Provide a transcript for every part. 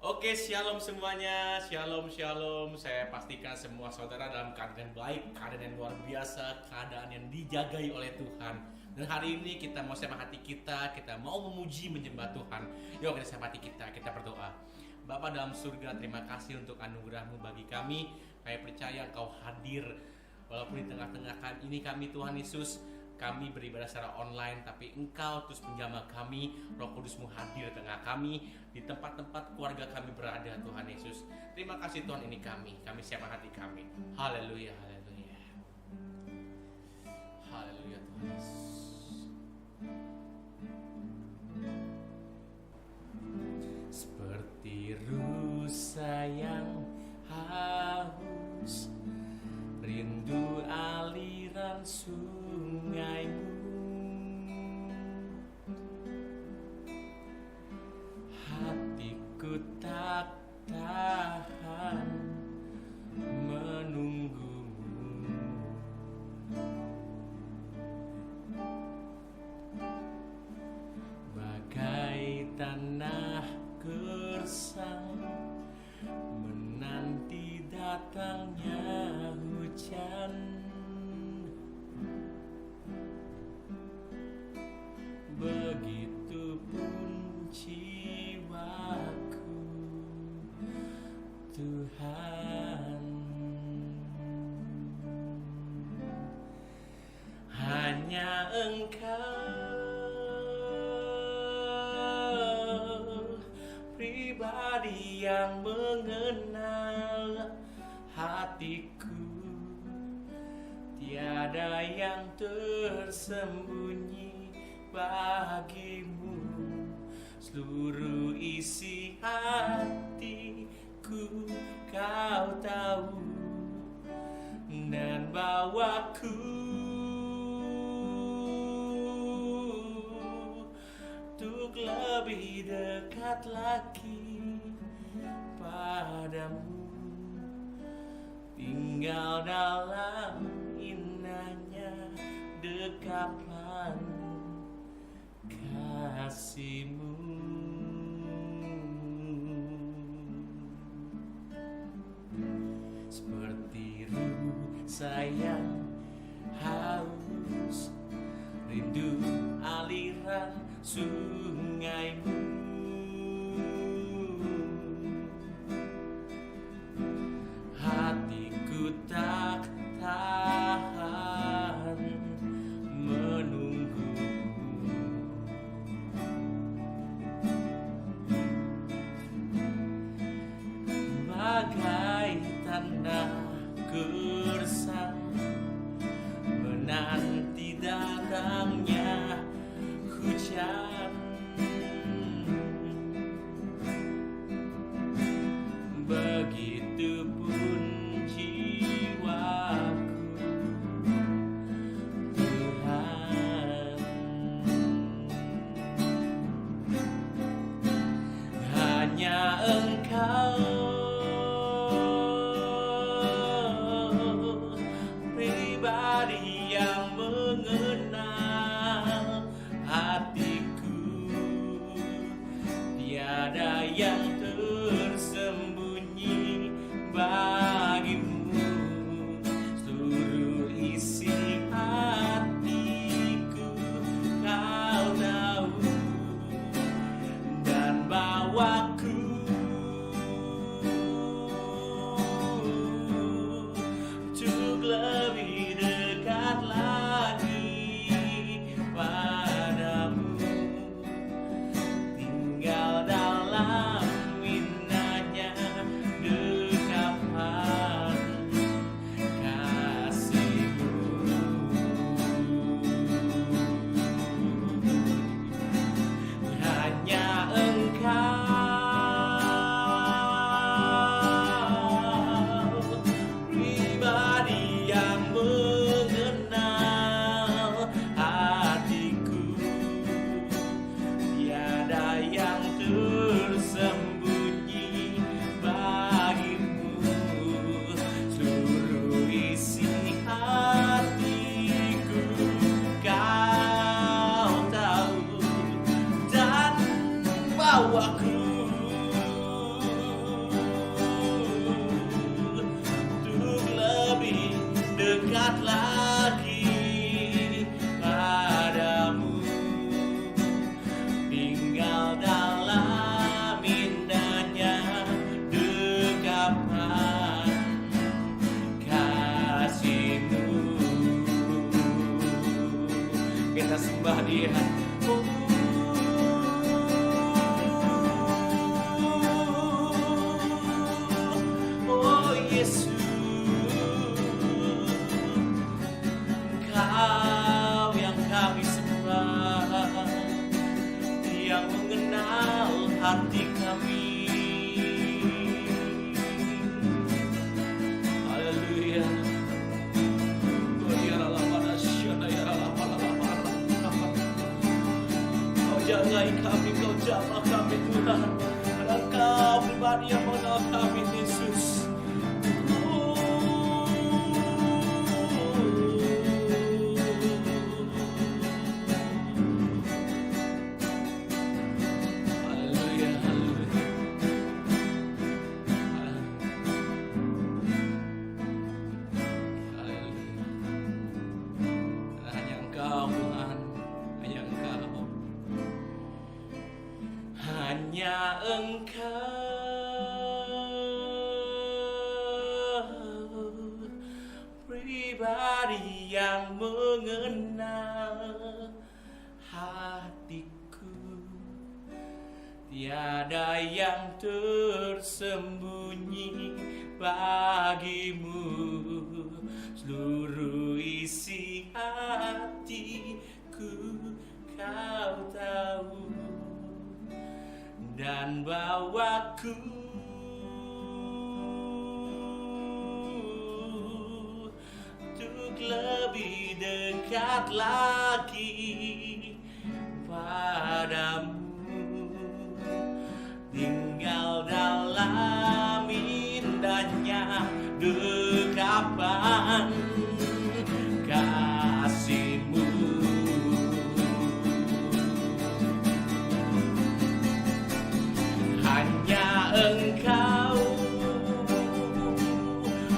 Oke, shalom semuanya, shalom, shalom. Saya pastikan semua saudara dalam keadaan baik, keadaan yang luar biasa, keadaan yang dijagai oleh Tuhan. Dan hari ini kita mau siapkan hati kita mau memuji, menyembah Tuhan. Yuk kita siapkan hati kita berdoa. Bapa dalam surga, terima kasih untuk anugerah-Mu bagi kami. Kami percaya Engkau hadir, walaupun di tengah-tengah ini kami Tuhan Yesus, kami beribadah secara online, tapi Engkau terus menjamah kami. Roh Kudus-Mu hadir di tengah kami, di tempat-tempat keluarga kami berada, Tuhan Yesus. Terima kasih Tuhan, ini kami siapkan hati kami. Haleluya, haleluya. Haleluya Tuhan Yesus. Seperti rusa yang haus, rindu aliran sungaimu, hatiku tak tahan menunggumu. Bagai tanah gersang menanti datangnya hujan, begitupun jiwaku, Tuhan. Hanya Engkau pribadi yang mengenal hatiku, tiada yang tersembunyi bagimu. Seluruh isi hatiku Kau tahu, dan bawaku untuk lebih dekat lagi padamu, tinggal dalam indahnya dekapan kasih-Mu. Seperti rusa yang haus, rindu aliran sungaimu, hatiku tak tahan menunggumu. Bagai tanah gersang menanti datangnya hujan, begitupun jiwaku, Tuhan. Hanya Engkau pribadi yang mengenal hatiku, tiada yang tersembunyi bagimu. Seluruh isi hatiku Kau tahu, dan bawaku untuk lebih dekat lagi padamu, tinggal dalam indahnya dekapan kasih-Mu. Hanya Engkau pribadi yang mengenal hatiku, tiada yang tersembunyi bagimu. Seluruh isi hatiku Kau tahu, dan bawaku hati kami. Haleluya. Kau jagai kami, kau jamah kami Tuhan. Karena Kau pribadi yang mengenal kami Yesus. Hanya Engkau pribadi yang mengenal hatiku. Tiada yang tersembunyi bagimu. Seluruh isi hatiku Kau tahu. Dan bawaku untuk lebih dekat lagi padamu. Tinggal dalam indahnya dekapan kasih-Mu. Hanya Engkau,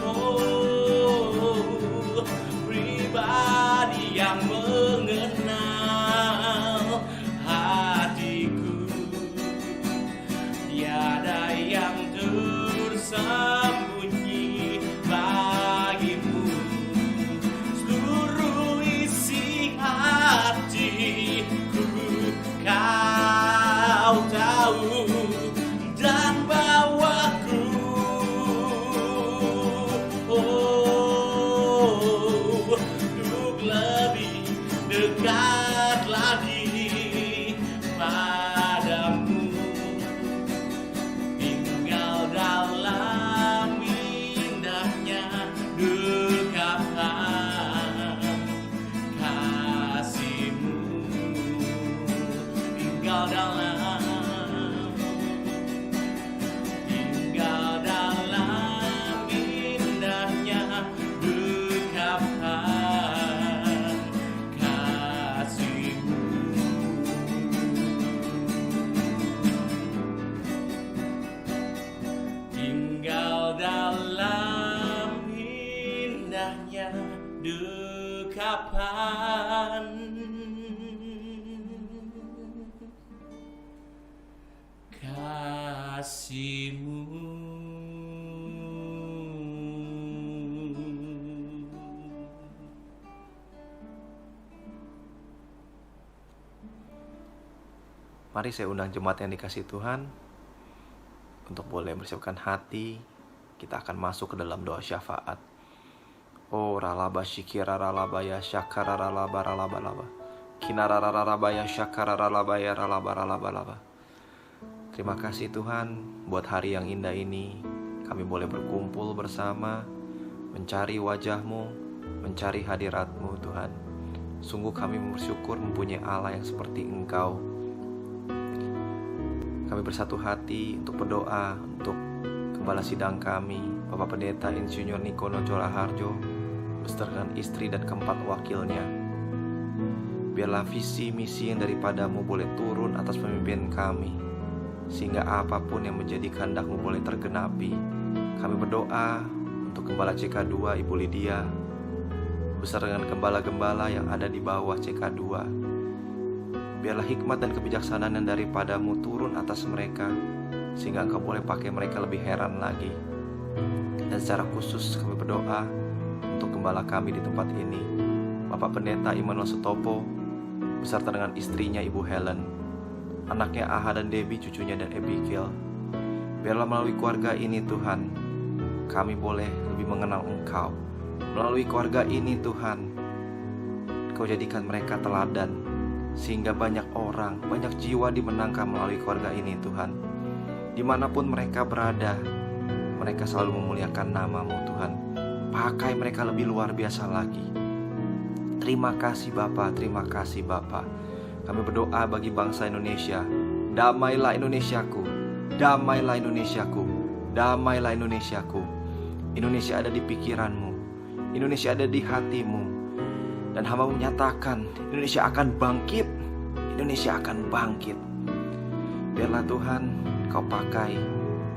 oh, pribadi yang mengenal hatiku. Tiada yang tersembunyi bagimu. Seluruh isi hatiku Kau tahu. Dan bawaku untuk lebih dekat lagi padamu. Tinggal dalam indahnya dekapan kasih-Mu. Tinggal dalam indahnya dekapan kasih-Mu. Tinggal dalam indahnya dekapan kasih-Mu. Mari saya undang jemaat yang dikasihi Tuhan untuk boleh bersiapkan hati. Kita akan masuk ke dalam doa syafaat. Oh ralaba syikira ralaba ya syakara ralaba ralaba laba. Kinara ralaba ya syakara ralaba ya ralaba ralaba laba. Terima kasih Tuhan buat hari yang indah ini. Kami boleh berkumpul bersama, mencari wajah-Mu, mencari hadirat-Mu Tuhan. Sungguh kami bersyukur mempunyai Allah yang seperti Engkau. Kami bersatu hati untuk berdoa untuk Gembala Sidang kami, Bapak Pendeta Insinyur Nikono Raharjo, beserta dengan istri dan keempat wakilnya. Biarlah visi misi yang daripada-Mu boleh turun atas pemimpin kami, sehingga apapun yang menjadi kehendak-Mu boleh tergenapi. Kami berdoa untuk Gembala CK2 Ibu Lydia, beserta dengan gembala-gembala yang ada di bawah CK2. Biarlah hikmat dan kebijaksanaan yang daripada-Mu turun atas mereka, sehingga Engkau boleh pakai mereka lebih heran lagi. Dan secara khusus kami berdoa untuk gembala kami di tempat ini, Bapak Pendeta Immanuel Sutopo, beserta dengan istrinya Ibu Helen, anaknya Aha dan Debbie, cucunya dan Abigail. Biarlah melalui keluarga ini Tuhan, kami boleh lebih mengenal Engkau. Melalui keluarga ini Tuhan, Kau jadikan mereka teladan, sehingga banyak orang, banyak jiwa dimenangkan melalui keluarga ini Tuhan. Dimanapun mereka berada, mereka selalu memuliakan nama-Mu Tuhan. Pakai mereka lebih luar biasa lagi. Terima kasih Bapa, terima kasih Bapa. Kami berdoa bagi bangsa Indonesia. Damailah Indonesiaku, damailah Indonesiaku, damailah Indonesiaku. Indonesia ada di pikiran-Mu, Indonesia ada di hati-Mu. Dan hamba menyatakan Indonesia akan bangkit, Indonesia akan bangkit. Biarlah Tuhan Kau pakai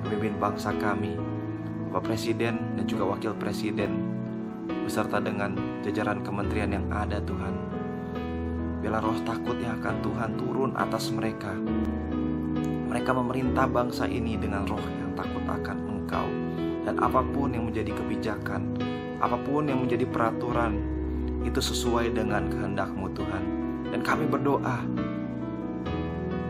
pemimpin bangsa kami, Bapak Presiden dan juga Wakil Presiden, beserta dengan jajaran kementerian yang ada Tuhan. Biarlah roh takut yang akan Tuhan turun atas mereka. Mereka memerintah bangsa ini dengan roh yang takut akan Engkau. Dan apapun yang menjadi kebijakan, apapun yang menjadi peraturan, itu sesuai dengan kehendak-Mu Tuhan. Dan kami berdoa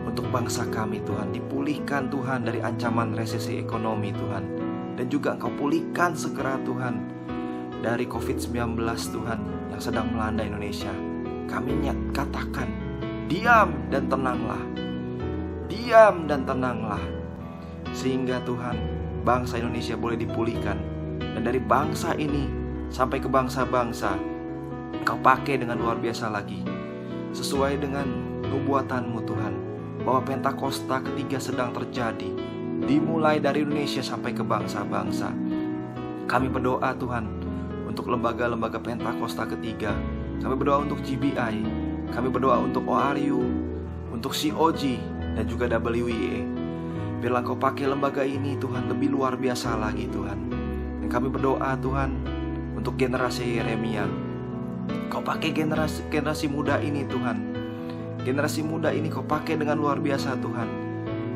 untuk bangsa kami Tuhan, dipulihkan Tuhan dari ancaman resesi ekonomi Tuhan. Dan juga Engkau pulihkan segera Tuhan dari COVID-19 Tuhan yang sedang melanda Indonesia. Kami katakan, diam dan tenanglah, diam dan tenanglah. Sehingga Tuhan, bangsa Indonesia boleh dipulihkan. Dan dari bangsa ini sampai ke bangsa-bangsa, Engkau pakai dengan luar biasa lagi, sesuai dengan nubuatan-Mu Tuhan, bahwa Pentakosta ketiga sedang terjadi, dimulai dari Indonesia sampai ke bangsa-bangsa. Kami berdoa Tuhan untuk lembaga-lembaga Pentakosta ketiga. Kami berdoa untuk GBI, kami berdoa untuk ORU, untuk COG dan juga WIA. Biarlah Kau pakai lembaga ini Tuhan lebih luar biasa lagi Tuhan. Dan kami berdoa Tuhan untuk generasi Yeremia. Kau pakai generasi muda ini Tuhan. Generasi muda ini Kau pakai dengan luar biasa Tuhan.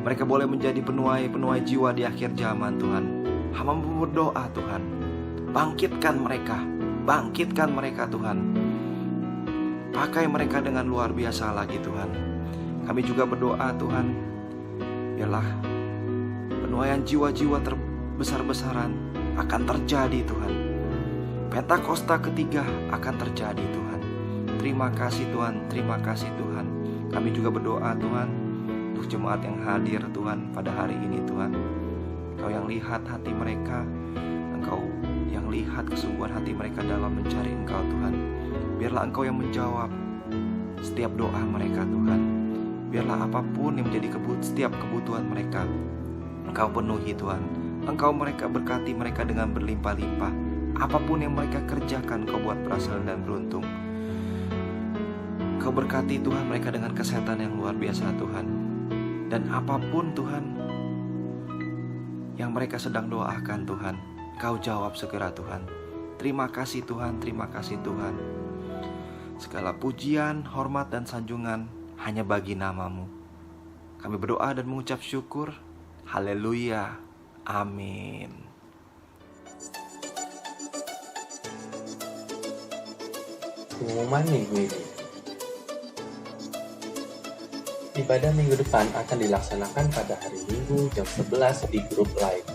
Mereka boleh menjadi penuai jiwa di akhir zaman Tuhan. Hamba berdoa Tuhan, bangkitkan mereka Tuhan. Pakai mereka dengan luar biasa lagi Tuhan. Kami juga berdoa Tuhan, biarlah penuaian jiwa-jiwa terbesar-besaran akan terjadi Tuhan. Pentakosta ketiga akan terjadi Tuhan. Terima kasih Tuhan, terima kasih Tuhan. Kami juga berdoa Tuhan untuk jemaat yang hadir Tuhan pada hari ini Tuhan. Engkau yang lihat hati mereka, Engkau yang lihat kesungguhan hati mereka dalam mencari Engkau Tuhan. Biarlah Engkau yang menjawab setiap doa mereka Tuhan. Biarlah apapun yang menjadi setiap kebutuhan mereka, Engkau penuhi Tuhan. Engkau berkati mereka dengan berlimpah-limpah. Apapun yang mereka kerjakan, Kau buat berhasil dan beruntung. Kau berkati Tuhan mereka dengan kesehatan yang luar biasa Tuhan. Dan apapun Tuhan yang mereka sedang doakan Tuhan, Kau jawab segera Tuhan. Terima kasih Tuhan, terima kasih Tuhan. Segala pujian, hormat dan sanjungan hanya bagi nama-Mu. Kami berdoa dan mengucap syukur. Haleluya. Amin. Pengumuman minggu ini. Ibadah minggu depan akan dilaksanakan pada hari Minggu jam 11 di grup Live.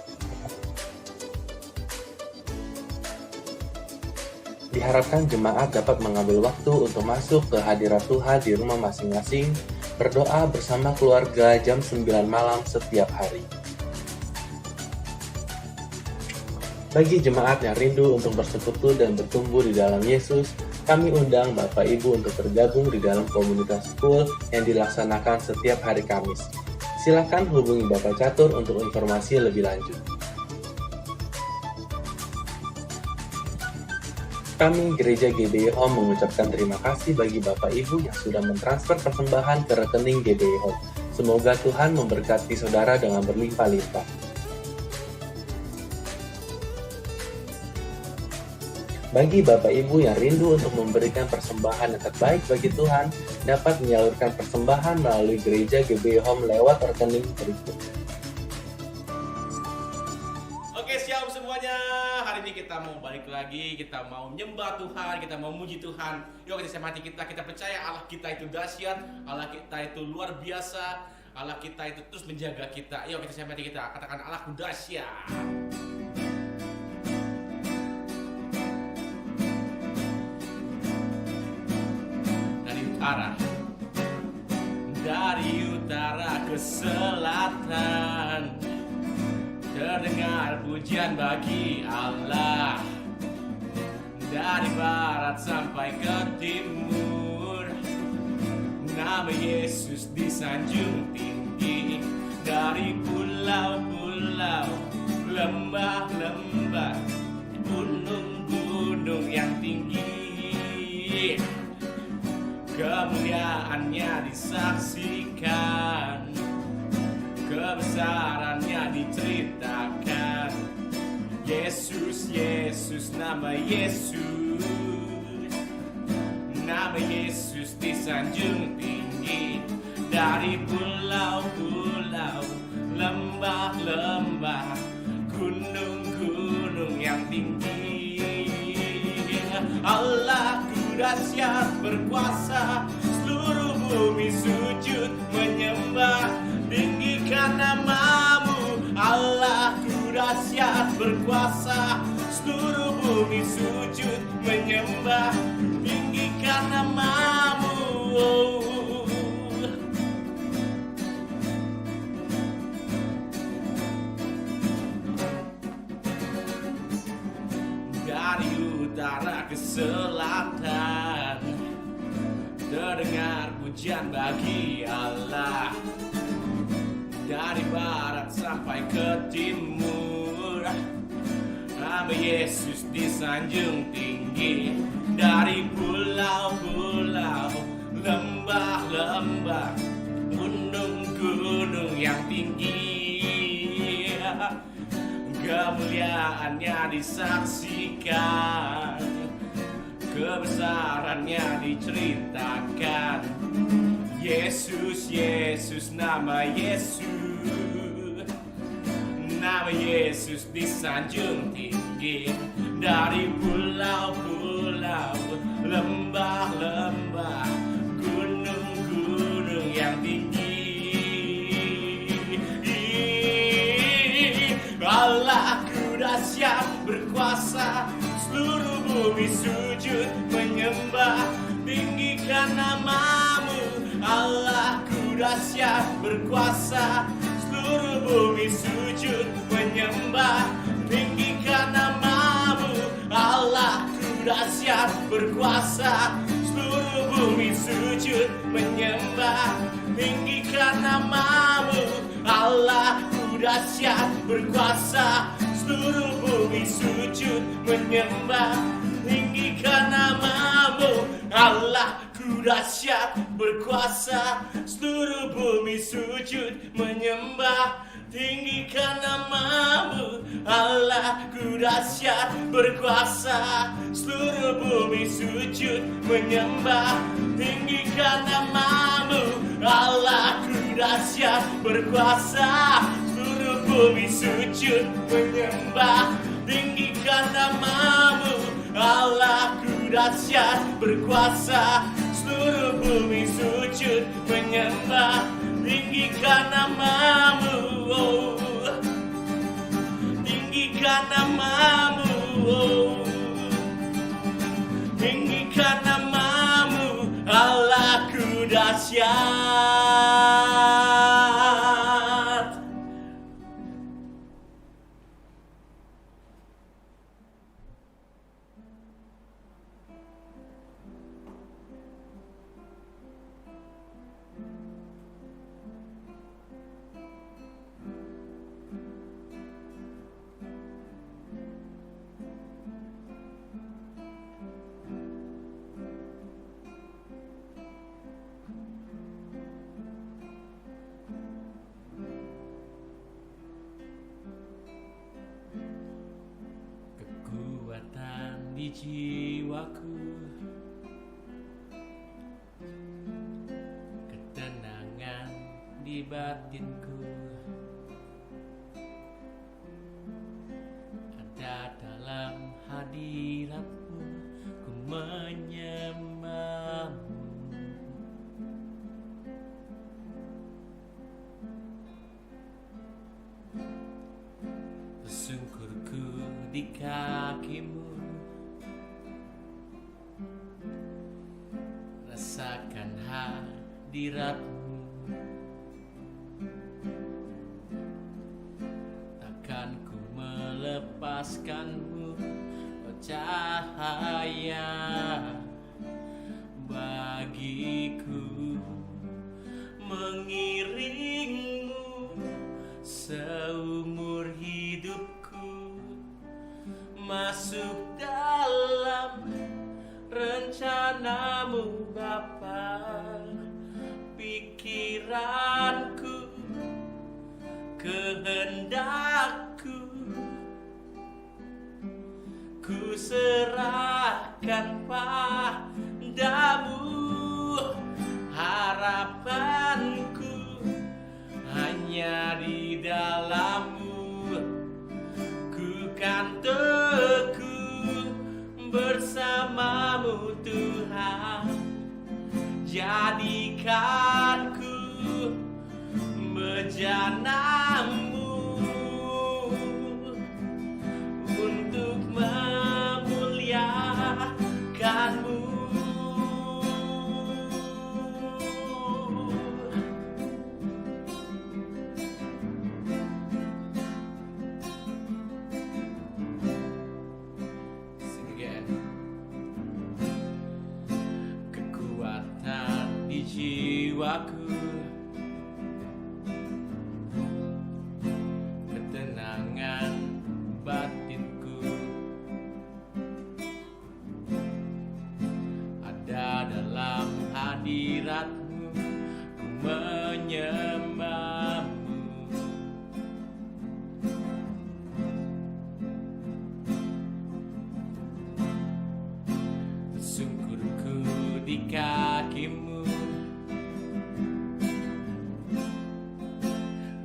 Diharapkan jemaat dapat mengambil waktu untuk masuk ke hadirat Tuhan di rumah masing-masing, berdoa bersama keluarga jam 9 malam setiap hari. Bagi jemaat yang rindu untuk bersekutu dan bertumbuh di dalam Yesus, kami undang Bapak Ibu untuk bergabung di dalam komunitas school yang dilaksanakan setiap hari Kamis. Silakan hubungi Bapak Catur untuk informasi lebih lanjut. Kami Gereja GBI Home mengucapkan terima kasih bagi Bapak Ibu yang sudah mentransfer persembahan ke rekening GBI Home. Semoga Tuhan memberkati saudara dengan berlimpah-limpah. Bagi Bapak Ibu yang rindu untuk memberikan persembahan yang terbaik bagi Tuhan, dapat menyalurkan persembahan melalui Gereja GBI Home lewat rekening berikut. Oke, siap semuanya. Hari ini kita mau balik lagi, kita mau nyembah Tuhan, kita mau muji Tuhan. Yuk kita semati kita percaya Allah kita itu dahsyat, Allah kita itu luar biasa, Allah kita itu terus menjaga kita. Yuk kita semati kita katakan Allahku dahsyat. Dari utara, selatan, terdengar pujian bagi Allah. Dari barat sampai ke timur, nama Yesus disanjung tinggi. Dari pulau-pulau, lembah-lembah, gunung-gunung yang tinggi, kemuliaannya disaksikan, kebesarannya diceritakan. Yesus, Yesus, nama Yesus, nama Yesus disanjung tinggi. Dari pulau-pulau, lembah-lembah, gunung-gunung yang tinggi, Allahku dahsyat berkuasa, seluruh bumi sujud menyembah, tinggikan namamu. Allahku dahsyat berkuasa, seluruh bumi sujud menyembah, tinggikan namamu. Dari utara ke selatan, terdengar pujian bagi Allah. Dari barat sampai ke timur, nama Yesus disanjung tinggi. Dari pulau-pulau, lembah-lembah, gunung-gunung yang tinggi, kemuliaannya disaksikan, kebesarannya diceritakan. Yesus, Yesus, nama Yesus, nama Yesus disanjung tinggi. Dari pulau-pulau, lembah-lembah, gunung-gunung yang tinggi, Allahku dahsyat berkuasa, seluruh bumi sujud menyembah, tinggikan namamu. Allahku dahsyat berkuasa, seluruh bumi sujud menyembah, tinggikan namamu. Allahku dahsyat berkuasa, seluruh bumi sujud menyembah, tinggikan namamu. Allahku dahsyat berkuasa, seluruh bumi sujud menyembah, tinggikan namamu. Allahku dahsyat berkuasa, seluruh bumi sujud menyembah, tinggikan namamu. Allahku dahsyat berkuasa, seluruh bumi sujud menyembah, tinggikan namamu. Allahku dahsyat berkuasa, seluruh bumi sujud menyembah, tinggikan namamu. Allahku dahsyat berkuasa, seluruh bumi sujud menyembah, tinggikan namamu. Tinggikan namamu. Tinggikan namamu. Allahku dahsyat. Kekuatan di jiwaku, ketenangan di batinku, ada dalam hadiratmu, ku menyembahmu. Tersungkurku di kakimu, rasakan hadiratmu, melepaskanmu, oh cahaya bagiku, mengiringmu seumur hidupku, masuk dalam rencanamu Bapa. Pikiranku, kehendakku, ku serahkan padamu. Harapanku hanya di dalam-Mu, ku kan teguh bersama-Mu Tuhan. Jadikanku bejana-Mu untuk memuliakan-Mu. Sing again. Kekuatan di jiwaku, ketenangan batinku, ada dalam hadirat-Mu, ku menyembah-Mu. Tersungkurku di kaki-Mu,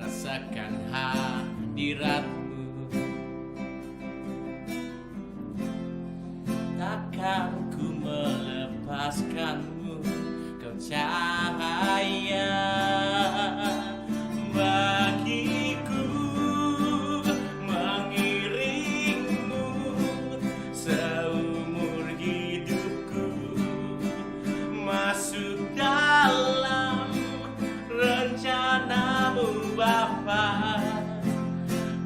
rasakan hadirat-Mu, takkan ku melepaskan-Mu, Kau cahaya bagiku, mengiringmu seumur hidupku, masuk dalam rencana-Mu Bapa.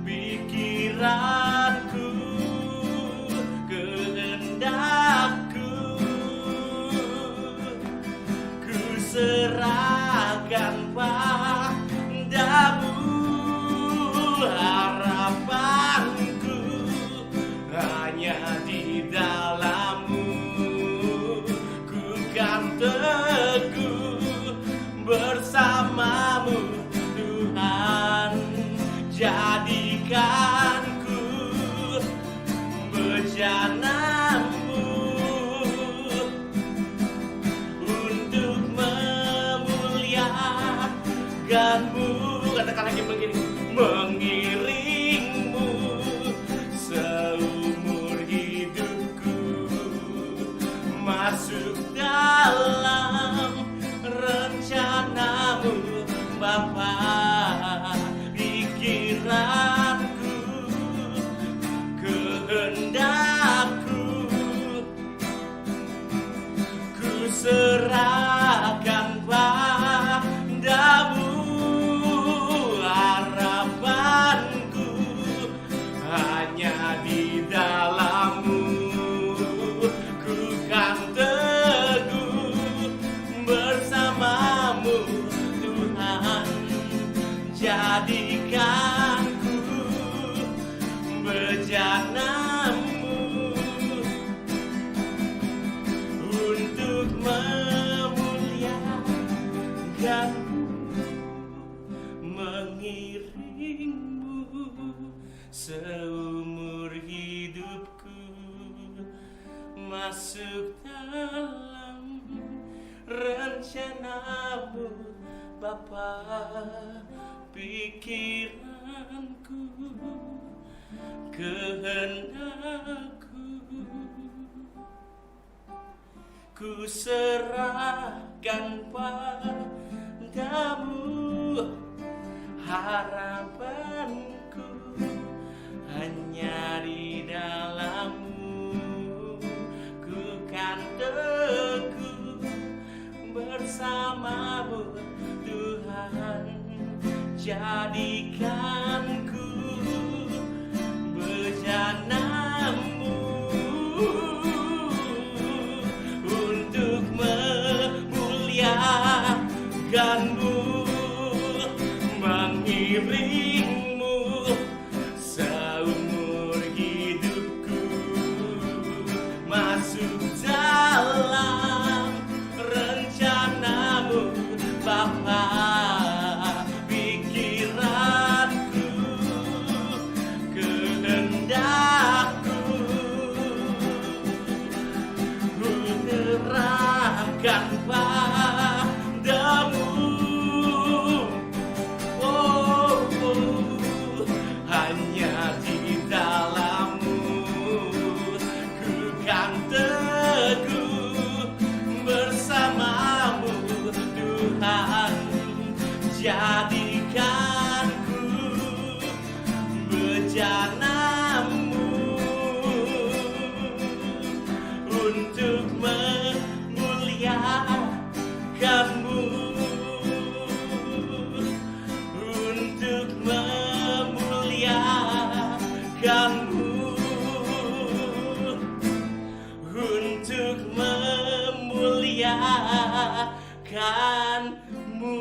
Pikiranku, kehendakku, ku serahkan padamu. Harapanku hanya di dalam-Mu, ku kan teguh bersama-Mu Tuhan. Jadikanku bejana-Mu untuk memuliakan-Mu. Katakan lagi begini, mengiringmu seumur hidupku, masuk dalam rencana-Mu Bapa. Pikiranku, kehendakku, ku serahkan padamu. Harapanku hanya di dalam-Mu, ku kan teguh bersama-Mu Tuhan. Jadikanku bejana-Mu untuk memuliakan-Mu, mengiringmu seumur hidupku, masuk dalam rencana-Mu Bapa. Pikiranku, kehendakku, ku serahkan padamu. Harapanku hanya di dalam-Mu, ku kan teguh bersama-Mu Tuhan. Jadikanku bejana memuliakanmu.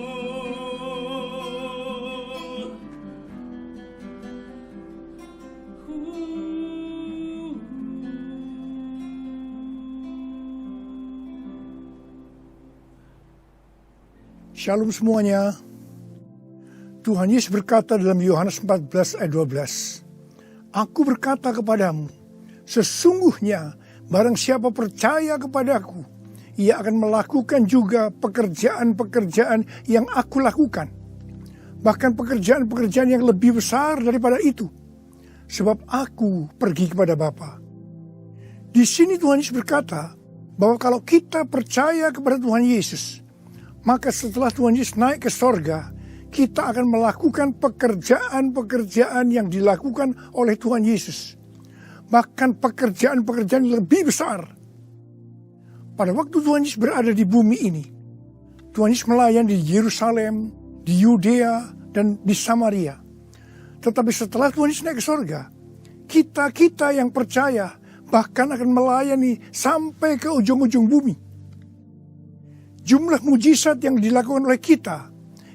Shalom semuanya. Tuhan Yesus berkata dalam Yohanes 14 ayat 12, Aku berkata kepadamu, sesungguhnya barang siapa percaya kepadaku, ia akan melakukan juga pekerjaan-pekerjaan yang aku lakukan. Bahkan pekerjaan-pekerjaan yang lebih besar daripada itu. Sebab aku pergi kepada Bapa. Di sini Tuhan Yesus berkata bahwa kalau kita percaya kepada Tuhan Yesus, maka setelah Tuhan Yesus naik ke sorga, kita akan melakukan pekerjaan-pekerjaan yang dilakukan oleh Tuhan Yesus. Bahkan pekerjaan-pekerjaan yang lebih besar. Pada waktu Tuhan Yesus berada di bumi ini, Tuhan Yesus melayani di Yerusalem, di Yudea, dan di Samaria. Tetapi setelah Tuhan Yesus naik ke sorga, kita yang percaya bahkan akan melayani sampai ke ujung-ujung bumi. Jumlah mujizat yang dilakukan oleh kita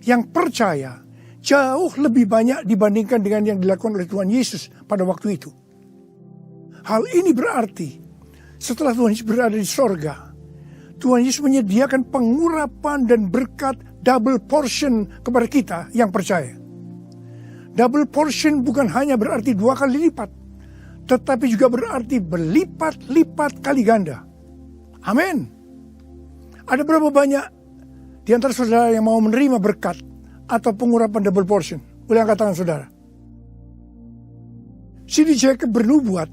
yang percaya jauh lebih banyak dibandingkan dengan yang dilakukan oleh Tuhan Yesus pada waktu itu. Hal ini berarti setelah Tuhan Yesus berada di sorga, Tuhan Yesus menyediakan pengurapan dan berkat double portion kepada kita yang percaya. Double portion bukan hanya berarti 2 kali lipat, tetapi juga berarti berlipat-lipat kali ganda. Amin. Ada berapa banyak di antara saudara yang mau menerima berkat atau pengurapan double portion? Boleh angkat tangan saudara. C.D. Jacobs bernubuat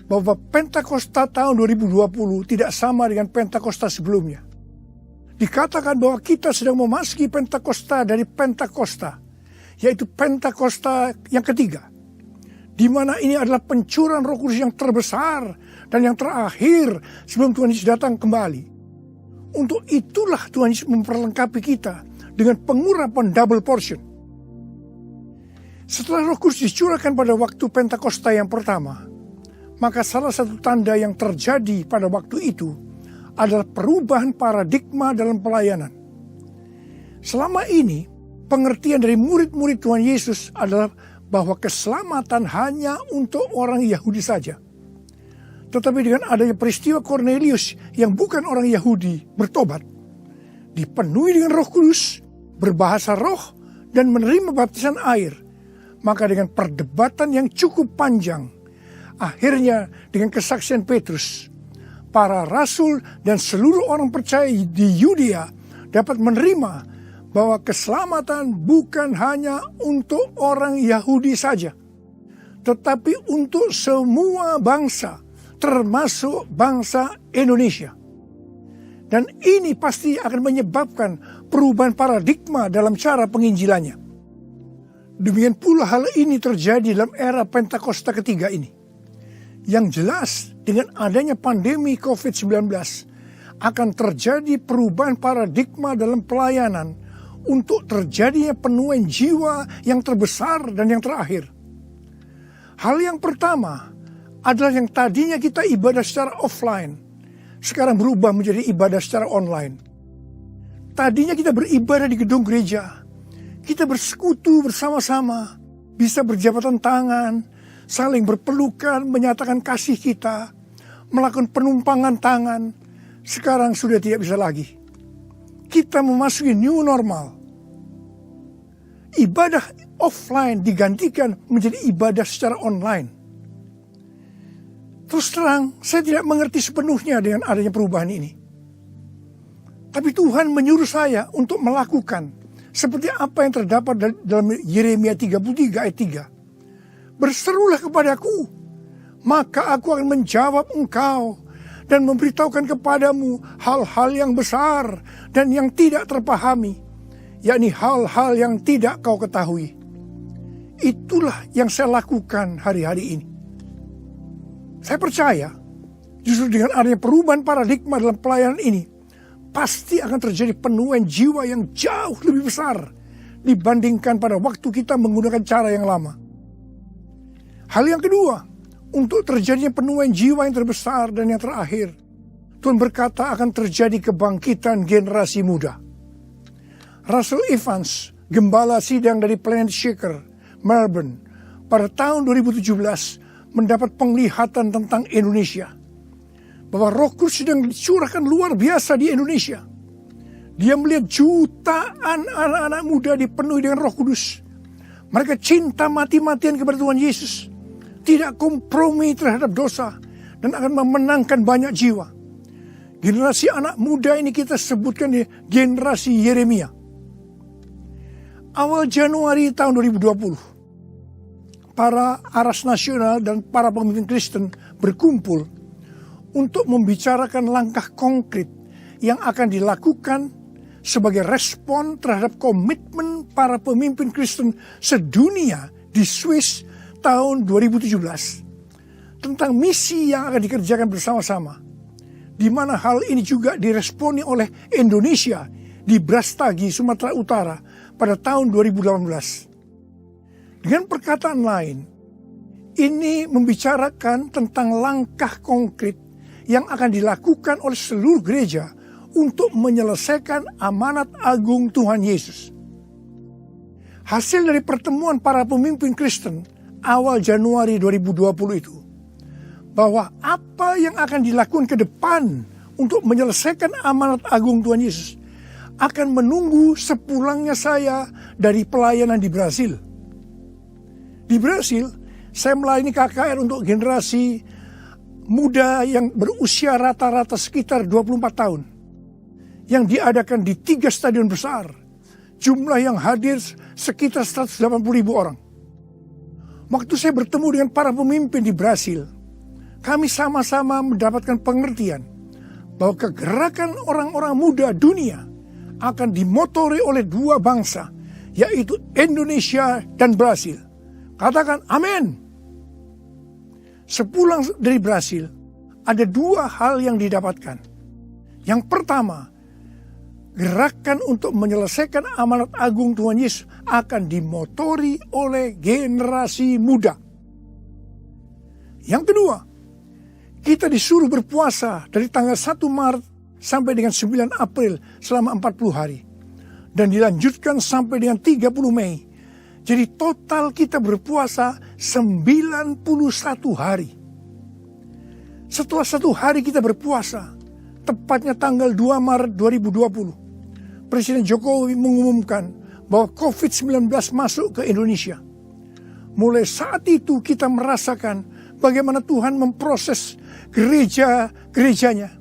bahwa Pentakosta tahun 2020 tidak sama dengan Pentakosta sebelumnya. Dikatakan bahwa kita sedang memasuki Pentakosta dari Pentakosta, yaitu Pentakosta yang ketiga, di mana ini adalah pencurahan Roh Kudus yang terbesar dan yang terakhir sebelum Tuhan Yesus datang kembali. Untuk itulah Tuhan Yesus memperlengkapi kita dengan pengurapan double portion. Setelah Roh Kudus dicurahkan pada waktu Pentakosta yang pertama, maka salah satu tanda yang terjadi pada waktu itu adalah perubahan paradigma dalam pelayanan. Selama ini, pengertian dari murid-murid Tuhan Yesus adalah bahwa keselamatan hanya untuk orang Yahudi saja. Tetapi dengan adanya peristiwa Cornelius yang bukan orang Yahudi bertobat, dipenuhi dengan Roh Kudus, berbahasa roh, dan menerima baptisan air, maka dengan perdebatan yang cukup panjang, akhirnya dengan kesaksian Petrus, para rasul dan seluruh orang percaya di Yudea dapat menerima bahwa keselamatan bukan hanya untuk orang Yahudi saja, tetapi untuk semua bangsa, termasuk bangsa Indonesia. Dan ini pasti akan menyebabkan perubahan paradigma dalam cara penginjilannya. Demikian pula hal ini terjadi dalam era Pentakosta ketiga ini. Yang jelas dengan adanya pandemi COVID-19 akan terjadi perubahan paradigma dalam pelayanan untuk terjadinya penuaian jiwa yang terbesar dan yang terakhir. Hal yang pertama adalah yang tadinya kita ibadah secara offline, sekarang berubah menjadi ibadah secara online. Tadinya kita beribadah di gedung gereja, kita bersekutu bersama-sama, bisa berjabatan tangan, saling berpelukan, menyatakan kasih kita, melakukan penumpangan tangan. Sekarang sudah tidak bisa lagi. Kita memasuki new normal. Ibadah offline digantikan menjadi ibadah secara online. Terus terang, saya tidak mengerti sepenuhnya dengan adanya perubahan ini. Tapi Tuhan menyuruh saya untuk melakukan seperti apa yang terdapat dalam Yeremia 33 ayat 3. Berserulah kepadaku, maka aku akan menjawab engkau dan memberitahukan kepadamu hal-hal yang besar dan yang tidak terpahami, yakni hal-hal yang tidak kau ketahui. Itulah yang saya lakukan hari-hari ini. Saya percaya, justru dengan adanya perubahan paradigma dalam pelayanan ini, pasti akan terjadi penuaian jiwa yang jauh lebih besar dibandingkan pada waktu kita menggunakan cara yang lama. Hal yang kedua, untuk terjadinya penuaian jiwa yang terbesar dan yang terakhir, Tuhan berkata akan terjadi kebangkitan generasi muda. Russell Evans, gembala sidang dari Planet Shaker, Melbourne, pada tahun 2017 mendapat penglihatan tentang Indonesia. Bahwa Roh Kudus sedang dicurahkan luar biasa di Indonesia. Dia melihat jutaan anak-anak muda dipenuhi dengan Roh Kudus. Mereka cinta mati-matian kepada Tuhan Yesus. Tidak kompromi terhadap dosa. Dan akan memenangkan banyak jiwa. Generasi anak muda ini kita sebutkan di generasi Yeremia. Awal Januari tahun 2020. Para aras nasional dan para pemimpin Kristen berkumpul untuk membicarakan langkah konkret yang akan dilakukan sebagai respon terhadap komitmen para pemimpin Kristen sedunia di Swiss tahun 2017 tentang misi yang akan dikerjakan bersama-sama, di mana hal ini juga diresponi oleh Indonesia di Brastagi, Sumatera Utara pada tahun 2018. Dengan perkataan lain, ini membicarakan tentang langkah konkret yang akan dilakukan oleh seluruh gereja untuk menyelesaikan amanat agung Tuhan Yesus. Hasil dari pertemuan para pemimpin Kristen awal Januari 2020 itu, bahwa apa yang akan dilakukan ke depan untuk menyelesaikan amanat agung Tuhan Yesus akan menunggu sepulangnya saya dari pelayanan di Brasil. Di Brasil, saya melayani KKR untuk generasi muda yang berusia rata-rata sekitar 24 tahun. Yang diadakan di 3 stadion besar. Jumlah yang hadir sekitar 180.000 orang. Waktu saya bertemu dengan para pemimpin di Brasil, kami sama-sama mendapatkan pengertian bahwa kegerakan orang-orang muda dunia akan dimotori oleh 2 bangsa, yaitu Indonesia dan Brasil. Katakan amin. Sepulang dari Brasil, ada 2 hal yang didapatkan. Yang pertama, gerakan untuk menyelesaikan amanat agung Tuhan Yesus akan dimotori oleh generasi muda. Yang kedua, kita disuruh berpuasa dari tanggal 1 Maret sampai dengan 9 April selama 40 hari. Dan dilanjutkan sampai dengan 30 Mei. Jadi total kita berpuasa 91 hari. Setelah 1 hari kita berpuasa, tepatnya tanggal 2 Maret 2020, Presiden Jokowi mengumumkan bahwa COVID-19 masuk ke Indonesia. Mulai saat itu kita merasakan bagaimana Tuhan memproses gerejanya.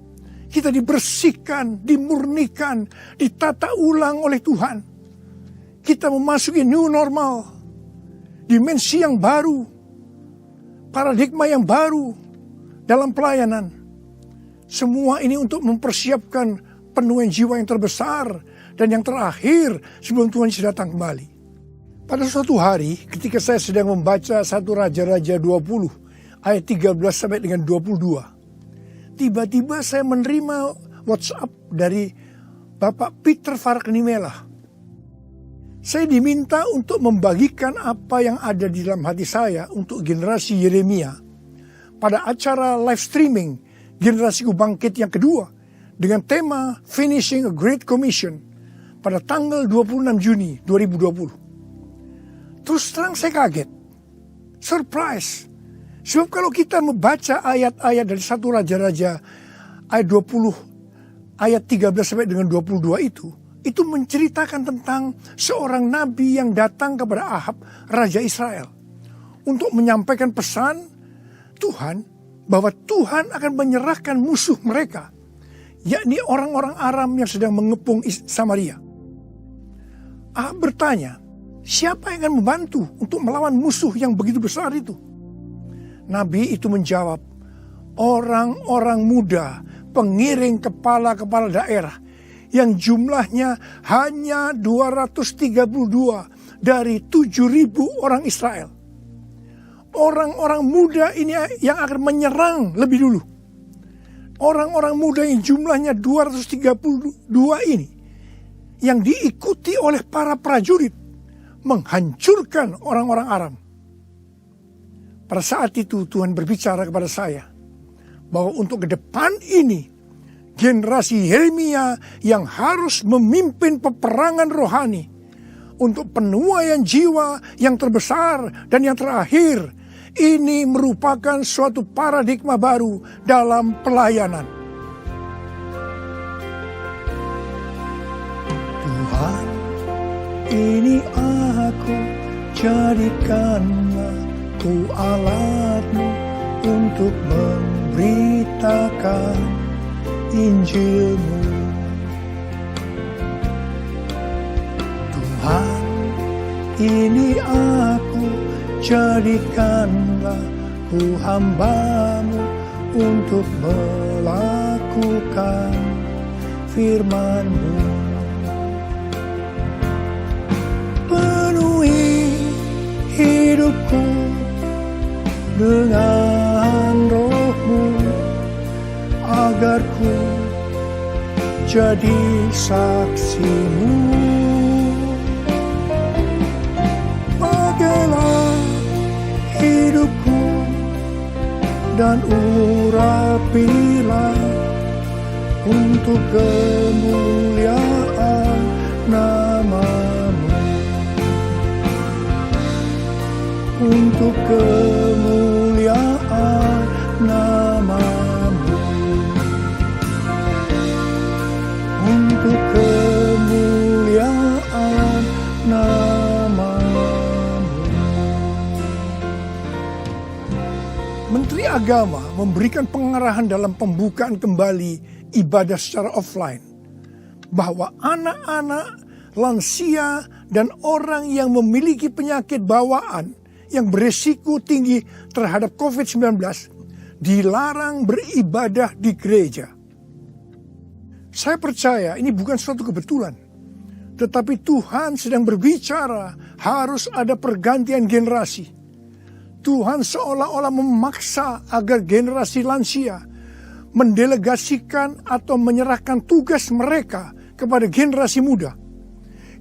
Kita dibersihkan, dimurnikan, ditata ulang oleh Tuhan. Kita memasuki new normal, dimensi yang baru, paradigma yang baru dalam pelayanan. Semua ini untuk mempersiapkan penuaian jiwa yang terbesar dan yang terakhir sebelum Tuhan Yesus datang kembali. Pada suatu hari ketika saya sedang membaca 1 Raja-Raja 20 ayat 13 sampai dengan 22. Tiba-tiba saya menerima WhatsApp dari Bapak Peter Farknimela. Saya diminta untuk membagikan apa yang ada di dalam hati saya untuk generasi Yeremia pada acara live streaming Generasiku Bangkit yang kedua dengan tema Finishing a Great Commission pada tanggal 26 Juni 2020. Terus terang saya kaget, surprise. Sebab kalau kita membaca ayat-ayat dari 1 Raja-Raja ayat 20 ayat 13 sampai dengan 22 itu menceritakan tentang seorang nabi yang datang kepada Ahab, Raja Israel, untuk menyampaikan pesan Tuhan bahwa Tuhan akan menyerahkan musuh mereka, yakni orang-orang Aram yang sedang mengepung Samaria. Ahab bertanya, siapa yang akan membantu untuk melawan musuh yang begitu besar itu? Nabi itu menjawab, orang-orang muda, pengiring kepala-kepala daerah, yang jumlahnya hanya 232 dari 7.000 orang Israel. Orang-orang muda ini yang akan menyerang lebih dulu. Orang-orang muda yang jumlahnya 232 ini, yang diikuti oleh para prajurit, menghancurkan orang-orang Aram. Pada saat itu Tuhan berbicara kepada saya, bahwa untuk ke depan ini, generasi Yeremia yang harus memimpin peperangan rohani untuk penuaian jiwa yang terbesar dan yang terakhir. Ini merupakan suatu paradigma baru dalam pelayanan. Tuhan, ini aku, jadikanlah ku alatmu untuk memberitakan Injilmu. Tuhan, ini aku, jadikanlah ku hamba-Mu untuk melakukan firman-Mu. Penuhi hidupku dengan Roh-Mu, agar ku jadi saksi-Mu. Pakailah hidupku dan urapilah untuk kemuliaan nama-Mu, untuk kemuliaan nama-Mu, untuk kemuliaan nama-Mu. Menteri Agama memberikan pengarahan dalam pembukaan kembali ibadah secara offline bahwa anak-anak, lansia, dan orang yang memiliki penyakit bawaan yang berisiko tinggi terhadap COVID-19 dilarang beribadah di gereja. Saya percaya ini bukan suatu kebetulan, tetapi Tuhan sedang berbicara harus ada pergantian generasi. Tuhan seolah-olah memaksa agar generasi lansia mendelegasikan atau menyerahkan tugas mereka kepada generasi muda.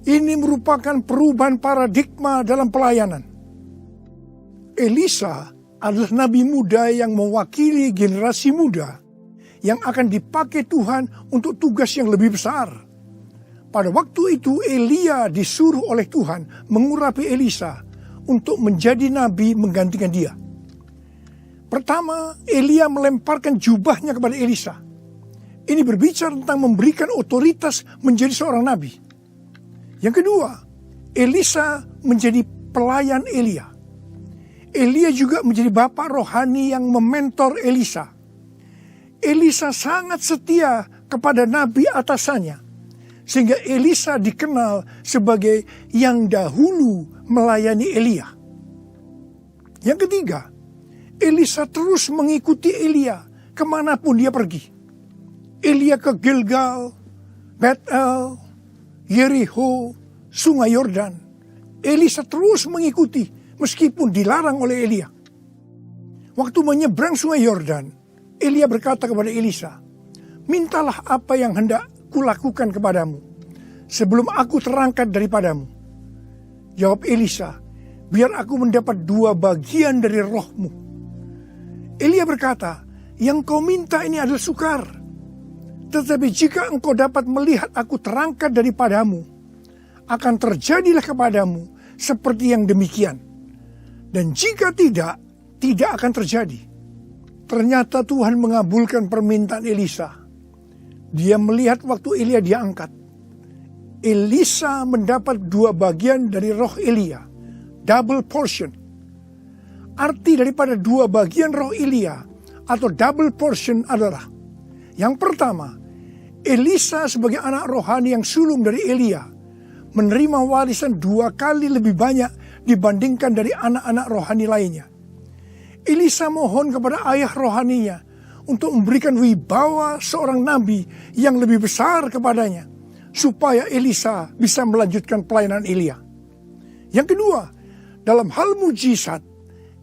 Ini merupakan perubahan paradigma dalam pelayanan. Elisa adalah nabi muda yang mewakili generasi muda yang akan dipakai Tuhan untuk tugas yang lebih besar. Pada waktu itu Elia disuruh oleh Tuhan mengurapi Elisa untuk menjadi nabi menggantikan dia. Pertama, Elia melemparkan jubahnya kepada Elisa. Ini berbicara tentang memberikan otoritas menjadi seorang nabi. Yang kedua, Elisa menjadi pelayan Elia. Elia juga menjadi bapak rohani yang mementor Elisa. Elisa sangat setia kepada nabi atasannya, sehingga Elisa dikenal sebagai yang dahulu melayani Elia. Yang ketiga, Elisa terus mengikuti Elia kemanapun dia pergi. Elia ke Gilgal, Betel, Yericho, Sungai Yordan. Elisa terus mengikuti meskipun dilarang oleh Elia. Waktu menyeberang Sungai Yordan, Elia berkata kepada Elisa, "Mintalah apa yang hendak kulakukan kepadamu sebelum aku terangkat daripadamu." Jawab Elisa, "Biar aku mendapat 2 bagian dari rohmu." Elia berkata, "Yang kau minta ini adalah sukar. Tetapi jika engkau dapat melihat aku terangkat daripadamu, akan terjadilah kepadamu seperti yang demikian. Dan jika tidak, tidak akan terjadi." Ternyata Tuhan mengabulkan permintaan Elisa. Dia melihat waktu Elia diangkat. Elisa mendapat 2 bagian dari roh Elia, double portion. Arti daripada 2 bagian roh Elia atau double portion adalah, yang pertama, Elisa sebagai anak rohani yang sulung dari Elia menerima warisan 2 kali lebih banyak dibandingkan dari anak-anak rohani lainnya. Elisa mohon kepada ayah rohaninya untuk memberikan wibawa seorang nabi yang lebih besar kepadanya, supaya Elisa bisa melanjutkan pelayanan Elia. Yang kedua, dalam hal mujizat,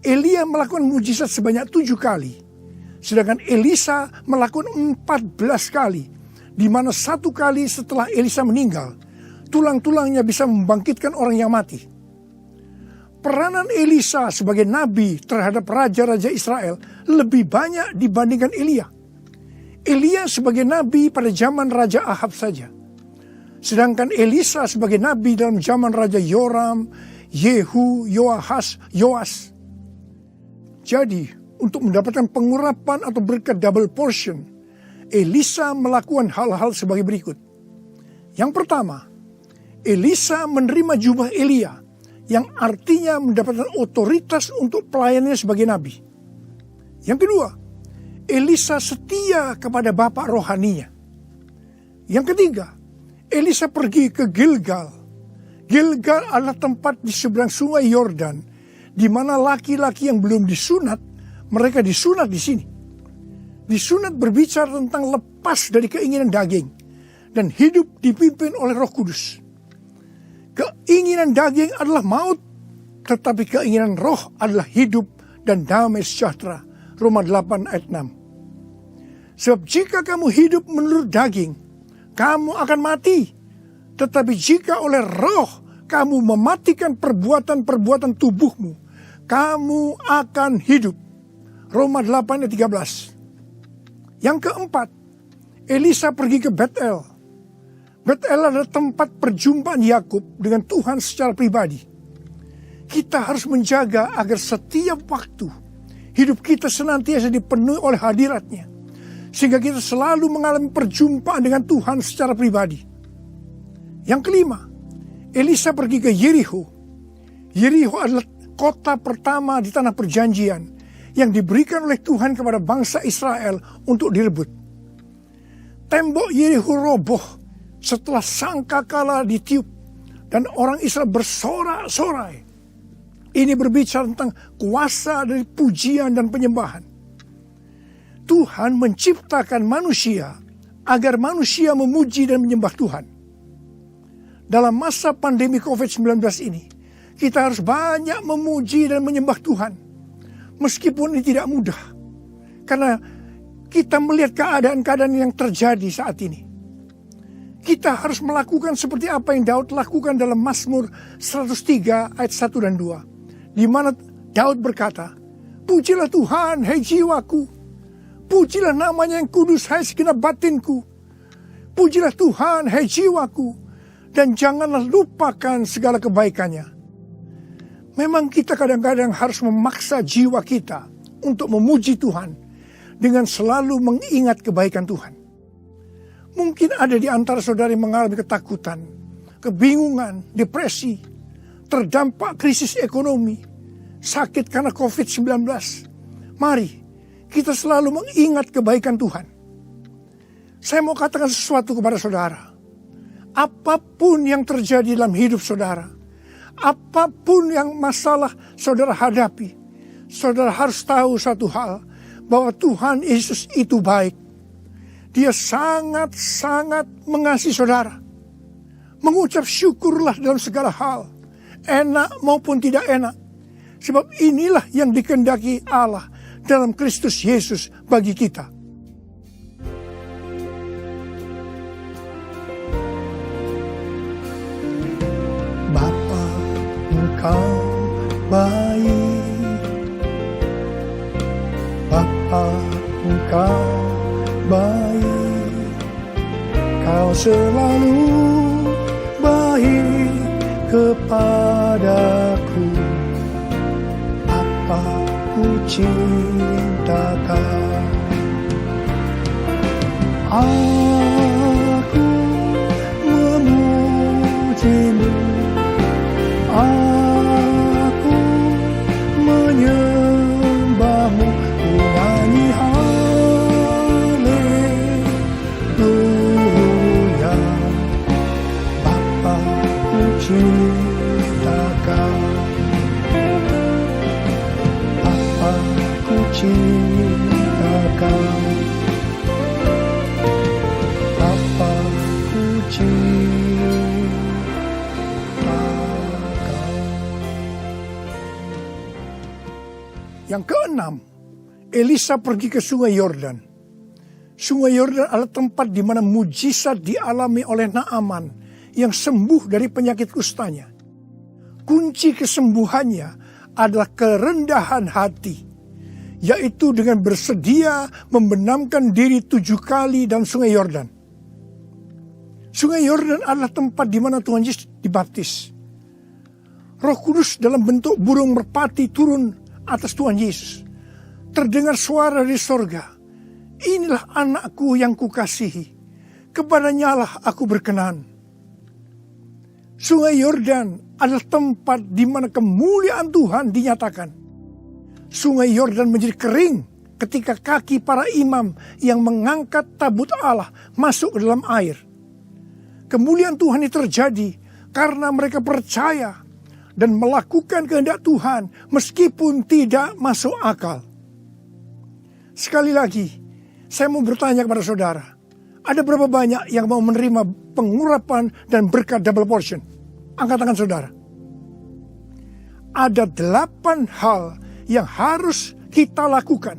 Elia melakukan mujizat sebanyak 7 kali. Sedangkan Elisa melakukan 14 kali, di mana 1 kali setelah Elisa meninggal, tulang-tulangnya bisa membangkitkan orang yang mati. Peranan Elisa sebagai nabi terhadap raja-raja Israel lebih banyak dibandingkan Elia. Elia sebagai nabi pada zaman Raja Ahab saja. Sedangkan Elisa sebagai nabi dalam zaman Raja Yoram, Yehu, Yoahas, Yoas. Jadi, untuk mendapatkan pengurapan atau berkat double portion, Elisa melakukan hal-hal sebagai berikut. Yang pertama, Elisa menerima jubah Elia, yang artinya mendapatkan otoritas untuk pelayanannya sebagai nabi. Yang kedua, Elisa setia kepada bapak rohaninya. Yang ketiga, Elisa pergi ke Gilgal. Gilgal adalah tempat di seberang sungai Yordan, di mana laki-laki yang belum disunat, mereka disunat di sini. Disunat berbicara tentang lepas dari keinginan daging dan hidup dipimpin oleh Roh Kudus. Keinginan daging adalah maut, tetapi keinginan roh adalah hidup dan damai sejahtera. Roma 8 ayat 6. Sebab jika kamu hidup menurut daging, kamu akan mati. Tetapi jika oleh roh kamu mematikan perbuatan-perbuatan tubuhmu, kamu akan hidup. Roma 8 ayat 13. Yang keempat, Elisa pergi ke Betel. Betel adalah tempat perjumpaan Yakub dengan Tuhan secara pribadi. Kita harus menjaga agar setiap waktu hidup kita senantiasa dipenuhi oleh hadirat-Nya, sehingga kita selalu mengalami perjumpaan dengan Tuhan secara pribadi. Yang kelima, Elisa pergi ke Yeriho. Yeriho adalah kota pertama di tanah perjanjian yang diberikan oleh Tuhan kepada bangsa Israel untuk direbut. Tembok Yeriho roboh setelah sangkakala ditiup dan orang Israel bersorak-sorai. Ini berbicara tentang kuasa dari pujian dan penyembahan. Tuhan menciptakan manusia agar manusia memuji dan menyembah Tuhan. Dalam masa pandemi COVID-19 ini, kita harus banyak memuji dan menyembah Tuhan. Meskipun ini tidak mudah. Karena kita melihat keadaan-keadaan yang terjadi saat ini. Kita harus melakukan seperti apa yang Daud lakukan dalam Mazmur 103 ayat 1 dan 2. Di mana Daud berkata, "Pujilah Tuhan, hai jiwaku. Pujilah namanya yang kudus, hai segenap batinku. Pujilah Tuhan, hai jiwaku. Dan janganlah lupakan segala kebaikannya." Memang kita kadang-kadang harus memaksa jiwa kita untuk memuji Tuhan dengan selalu mengingat kebaikan Tuhan. Mungkin ada di antara saudara yang mengalami ketakutan, kebingungan, depresi, terdampak krisis ekonomi, sakit karena COVID-19. Mari kita selalu mengingat kebaikan Tuhan. Saya mau katakan sesuatu kepada saudara. Apapun yang terjadi dalam hidup saudara, apapun yang masalah saudara hadapi, saudara harus tahu satu hal, bahwa Tuhan Yesus itu baik. Dia sangat-sangat mengasihi saudara. Mengucap syukurlah dalam segala hal, enak maupun tidak enak. Sebab inilah yang dikehendaki Allah dalam Kristus Yesus bagi kita. Bapa, Engkau baik. Bapa, Engkau baik. Kau selalu baik kepadaku. Aku cinta Kau. Aku memuji-Mu. Aku menyembah-Mu. Ku nyanyi haleluya. Bapa, ku cinta Kau. Aku cinta Kau. Bapa, ku cinta Kau. Yang keenam, Elisa pergi ke sungai Yordan. Sungai Yordan adalah tempat di mana mujizat dialami oleh Naaman yang sembuh dari penyakit kustanya. Kunci kesembuhannya adalah kerendahan hati. yaitu dengan bersedia membenamkan diri 7 kali dalam sungai Yordan. Sungai Yordan adalah tempat di mana Tuhan Yesus dibaptis. Roh Kudus dalam bentuk burung merpati turun atas Tuhan Yesus. Terdengar suara dari sorga, "Inilah anakku yang kukasihi, kepadanya lah aku berkenan." Sungai Yordan adalah tempat di mana kemuliaan Tuhan dinyatakan. Sungai Yordan menjadi kering ketika kaki para imam yang mengangkat tabut Allah masuk ke dalam air. Kemuliaan Tuhan ini terjadi karena mereka percaya dan melakukan kehendak Tuhan meskipun tidak masuk akal. Sekali lagi, saya mau bertanya kepada saudara, ada berapa banyak yang mau menerima pengurapan dan berkat double portion? Angkat tangan saudara. Ada 8 hal yang harus kita lakukan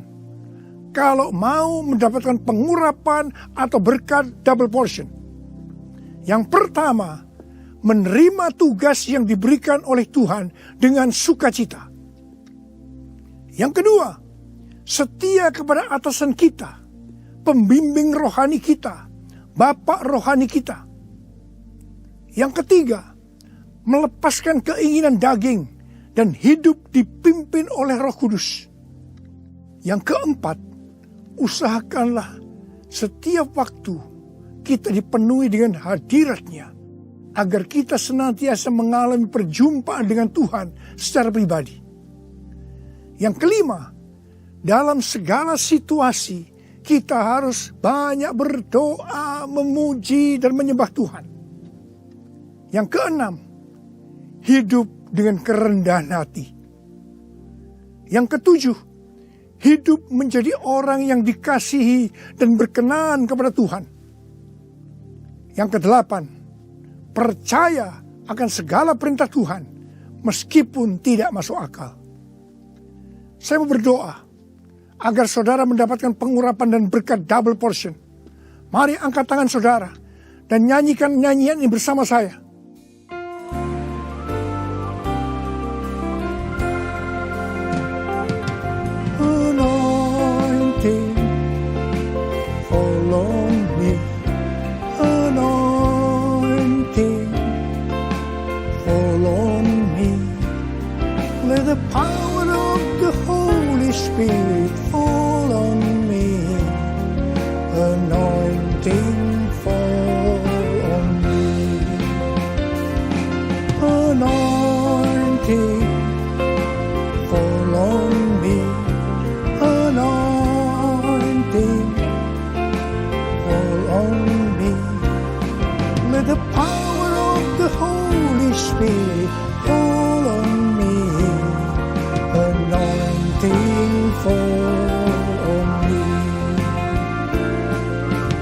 kalau mau mendapatkan pengurapan atau berkat double portion. Yang pertama, menerima tugas yang diberikan oleh Tuhan dengan sukacita. Yang kedua, setia kepada atasan kita, pembimbing rohani kita, bapak rohani kita. Yang ketiga, melepaskan keinginan daging dan hidup dipimpin oleh Roh Kudus. Yang keempat, usahakanlah setiap waktu kita dipenuhi dengan hadirat-Nya, agar kita senantiasa mengalami perjumpaan dengan Tuhan secara pribadi. Yang kelima, dalam segala situasi kita harus banyak berdoa, memuji dan menyembah Tuhan. Yang keenam, hidup dengan kerendahan hati. Yang ketujuh, hidup menjadi orang yang dikasihi dan berkenan kepada Tuhan. Yang kedelapan, percaya akan segala perintah Tuhan meskipun tidak masuk akal. Saya mau berdoa agar saudara mendapatkan pengurapan dan berkat double portion. Mari angkat tangan saudara dan nyanyikan nyanyian ini bersama saya. The power of the Holy Spirit fall on me. Anointing fall on me. Anointing fall on me. Anointing fall on me. Let the power of the Holy Spirit fall on me. Anointing fall on me.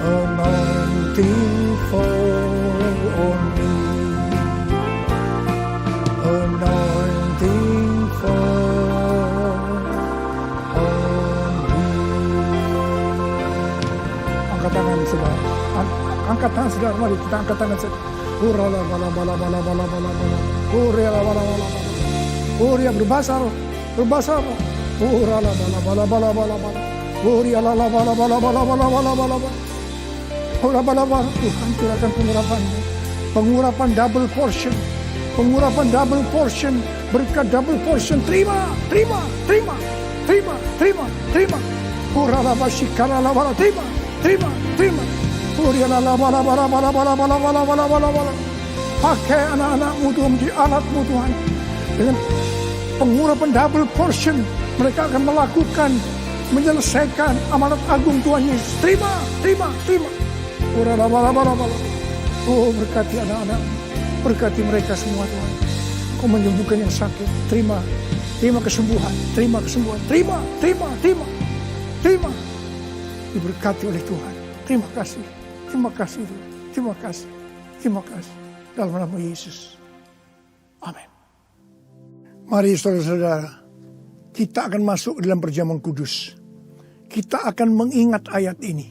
Anointing fall on me. Anointing fall on me. Angkat tangan saudara. Angkat tangan saudara. Mari kita angkat tangan saudara. Urala bala bala bala bala bala bala. Urala bala bala bala. Uria berbahasa roh. Berbahasa roh. Urala bala bala bala bala bala. Uria la bala bala bala bala bala bala bala. Ura bala bala. Tuhan curahkan pengurapan-Mu. Pengurapan double portion. Pengurapan double portion. Berkat double portion. Terima, terima, terima, terima, terima, terima. Urala basikara la bala. Terima, terima, terima. Uria la bala bala bala bala bala bala bala bala bala. Pakai anak-anak-Mu Tuhan menjadi alat-Mu Tuhan. Dengan pengurapan double portion, mereka akan melakukan, menyelesaikan amanat agung Tuhan Yesus. Terima, terima, terima. Oh, berkati anak-anak, berkati mereka semua Tuhan. Kau menyembuhkan yang sakit. Terima, terima kesembuhan, terima kesembuhan, terima, terima, terima, terima. Diberkati oleh Tuhan. Terima kasih, terima kasih Tuhan. Terima kasih, terima kasih. Dalam nama Yesus. Amin. Mari saudara-saudara, kita akan masuk dalam perjamuan kudus. Kita akan mengingat ayat ini.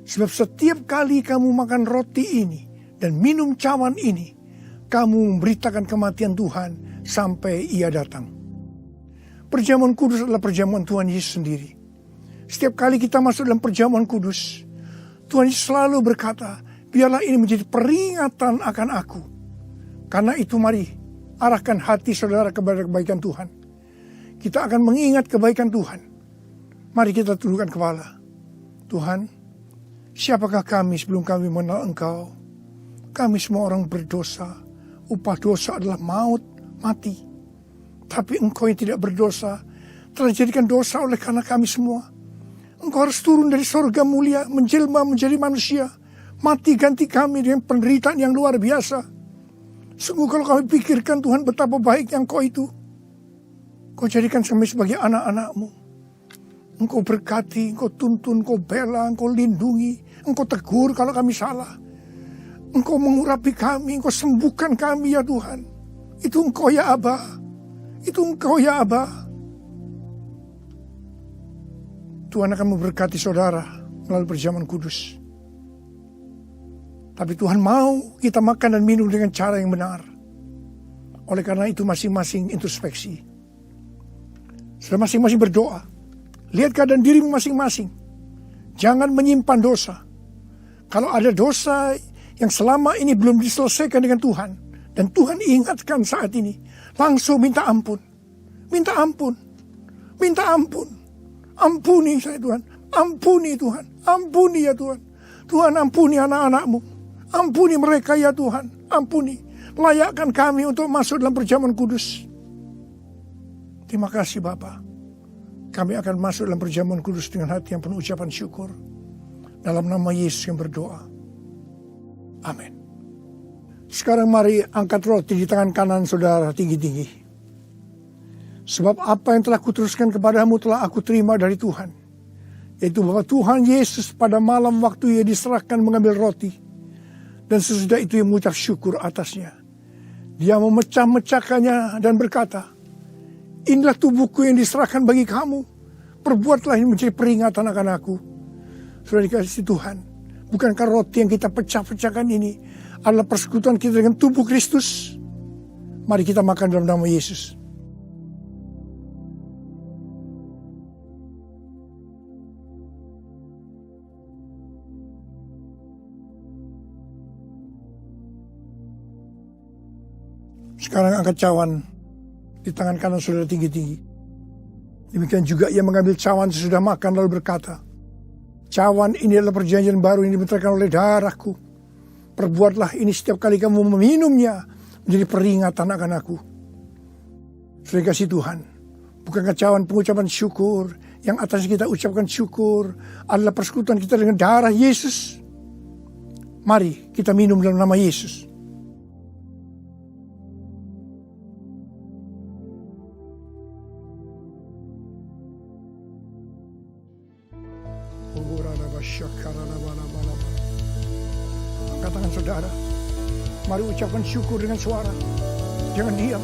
Sebab setiap kali kamu makan roti ini dan minum cawan ini, kamu memberitakan kematian Tuhan sampai Ia datang. Perjamuan kudus adalah perjamuan Tuhan Yesus sendiri. Setiap kali kita masuk dalam perjamuan kudus, Tuhan Yesus selalu berkata, biarlah ini menjadi peringatan akan aku. Karena itu mari arahkan hati saudara kepada kebaikan Tuhan. Kita akan mengingat kebaikan Tuhan. Mari kita tundukkan kepala. Tuhan, siapakah kami sebelum kami mengenal Engkau? Kami semua orang berdosa. Upah dosa adalah maut, mati. Tapi Engkau yang tidak berdosa telah dijadikan dosa oleh karena kami semua. Engkau harus turun dari sorga mulia, menjelma menjadi manusia, mati ganti kami dengan penderitaan yang luar biasa. Sungguh kalau kami pikirkan Tuhan betapa baiknya Engkau itu. Kau jadikan kami sebagai anak-anak-Mu. Engkau berkati, Engkau tuntun, Engkau bela, Engkau lindungi, Engkau tegur kalau kami salah. Engkau mengurapi kami, Engkau sembuhkan kami ya Tuhan. Itu Engkau ya Aba. Itu Engkau ya Aba. Tuhan akan memberkati saudara melalui perjamuan kudus. Tapi Tuhan mau kita makan dan minum dengan cara yang benar. Oleh karena itu masing-masing introspeksi. Sudah masing-masing berdoa. Lihat keadaan dirimu masing-masing. Jangan menyimpan dosa. Kalau ada dosa yang selama ini belum diselesaikan dengan Tuhan, dan Tuhan ingatkan saat ini, langsung minta ampun. Minta ampun. Minta ampun. Ampuni saya Tuhan. Ampuni Tuhan. Ampuni ya Tuhan. Tuhan ampuni anak-anak-Mu. Ampuni mereka ya Tuhan. Ampuni. Layakkan kami untuk masuk dalam perjamuan kudus. Terima kasih Bapa. Kami akan masuk dalam perjamuan kudus dengan hati yang penuh ucapan syukur. Dalam nama Yesus yang berdoa. Amin. Sekarang mari angkat roti di tangan kanan saudara tinggi-tinggi. Sebab apa yang telah kuteruskan kepadamu telah aku terima dari Tuhan. Yaitu bahwa Tuhan Yesus pada malam waktu ia diserahkan mengambil roti. Dan sesudah itu ia mengucap syukur atasnya. Dia memecah-mecahkannya dan berkata, inilah tubuhku yang diserahkan bagi kamu. Perbuatlah ini menjadi peringatan akan aku. Sudah dikasih Tuhan. Bukankah roti yang kita pecah-pecahkan ini adalah persekutuan kita dengan tubuh Kristus? Mari kita makan dalam nama Yesus. Sekarang angkat cawan di tangan kanan saudara tinggi-tinggi. Demikian juga ia mengambil cawan sesudah makan lalu berkata, cawan ini adalah perjanjian baru yang dibenterkan oleh darahku. Perbuatlah ini setiap kali kamu meminumnya menjadi peringatan akan aku. Sudah kasih Tuhan. Bukankah cawan pengucapan syukur yang atas kita ucapkan syukur adalah persekutuan kita dengan darah Yesus? Mari kita minum dalam nama Yesus. Angkat tangan saudara. Mari ucapkan syukur dengan suara. Jangan diam.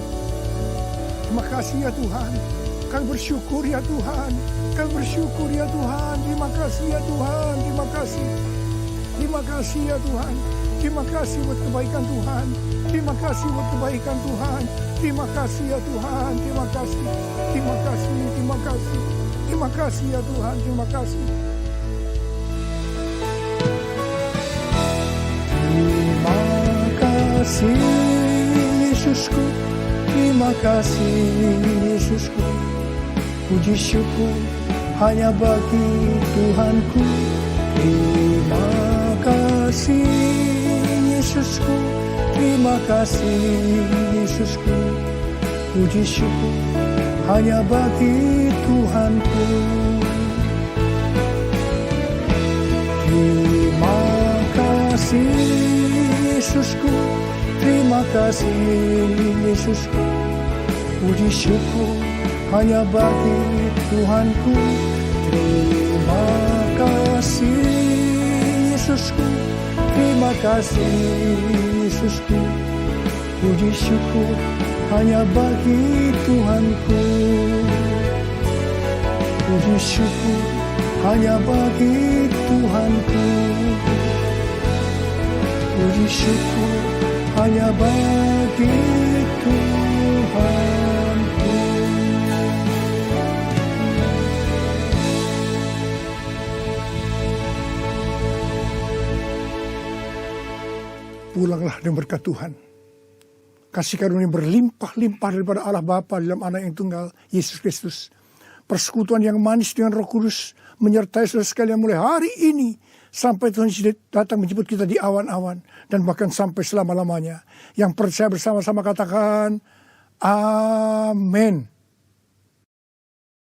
Terima kasih ya Tuhan. Kami bersyukur ya Tuhan. Kami bersyukur ya Tuhan. Terima kasih ya Tuhan. Terima kasih. Terima kasih ya Tuhan. Terima kasih buat kebaikan Tuhan. Terima kasih buat kebaikan Tuhan. Terima kasih ya Tuhan. Terima kasih. Terima kasih. Terima kasih. Terima kasih ya Tuhan. Terima kasih. Terima kasih Yesusku, terima kasih Yesusku. Puji syukur hanya bagi Tuhanku. Terima kasih Yesusku, terima kasih Yesusku. Puji syukur hanya bagi Tuhanku. Terima kasih Yesusku, terima kasih Yesusku. Puji syukur hanya bagi Tuhanku. Terima kasih Yesusku, terima kasih Yesusku. Puji syukur hanya bagi Tuhanku. Puji syukur hanya bagi Tuhanku. Puji syukur hanya bagi Tuhanku. Pulanglah dengan berkat Tuhan. Kasih karunia berlimpah-limpah daripada Allah Bapa dalam Anak yang tunggal, Yesus Kristus. Persekutuan yang manis dengan Roh Kudus menyertai saudara sekalian mulai hari ini sampai Tuhan datang menjemput kita di awan-awan dan bahkan sampai selama-lamanya. Yang percaya bersama-sama katakan amin.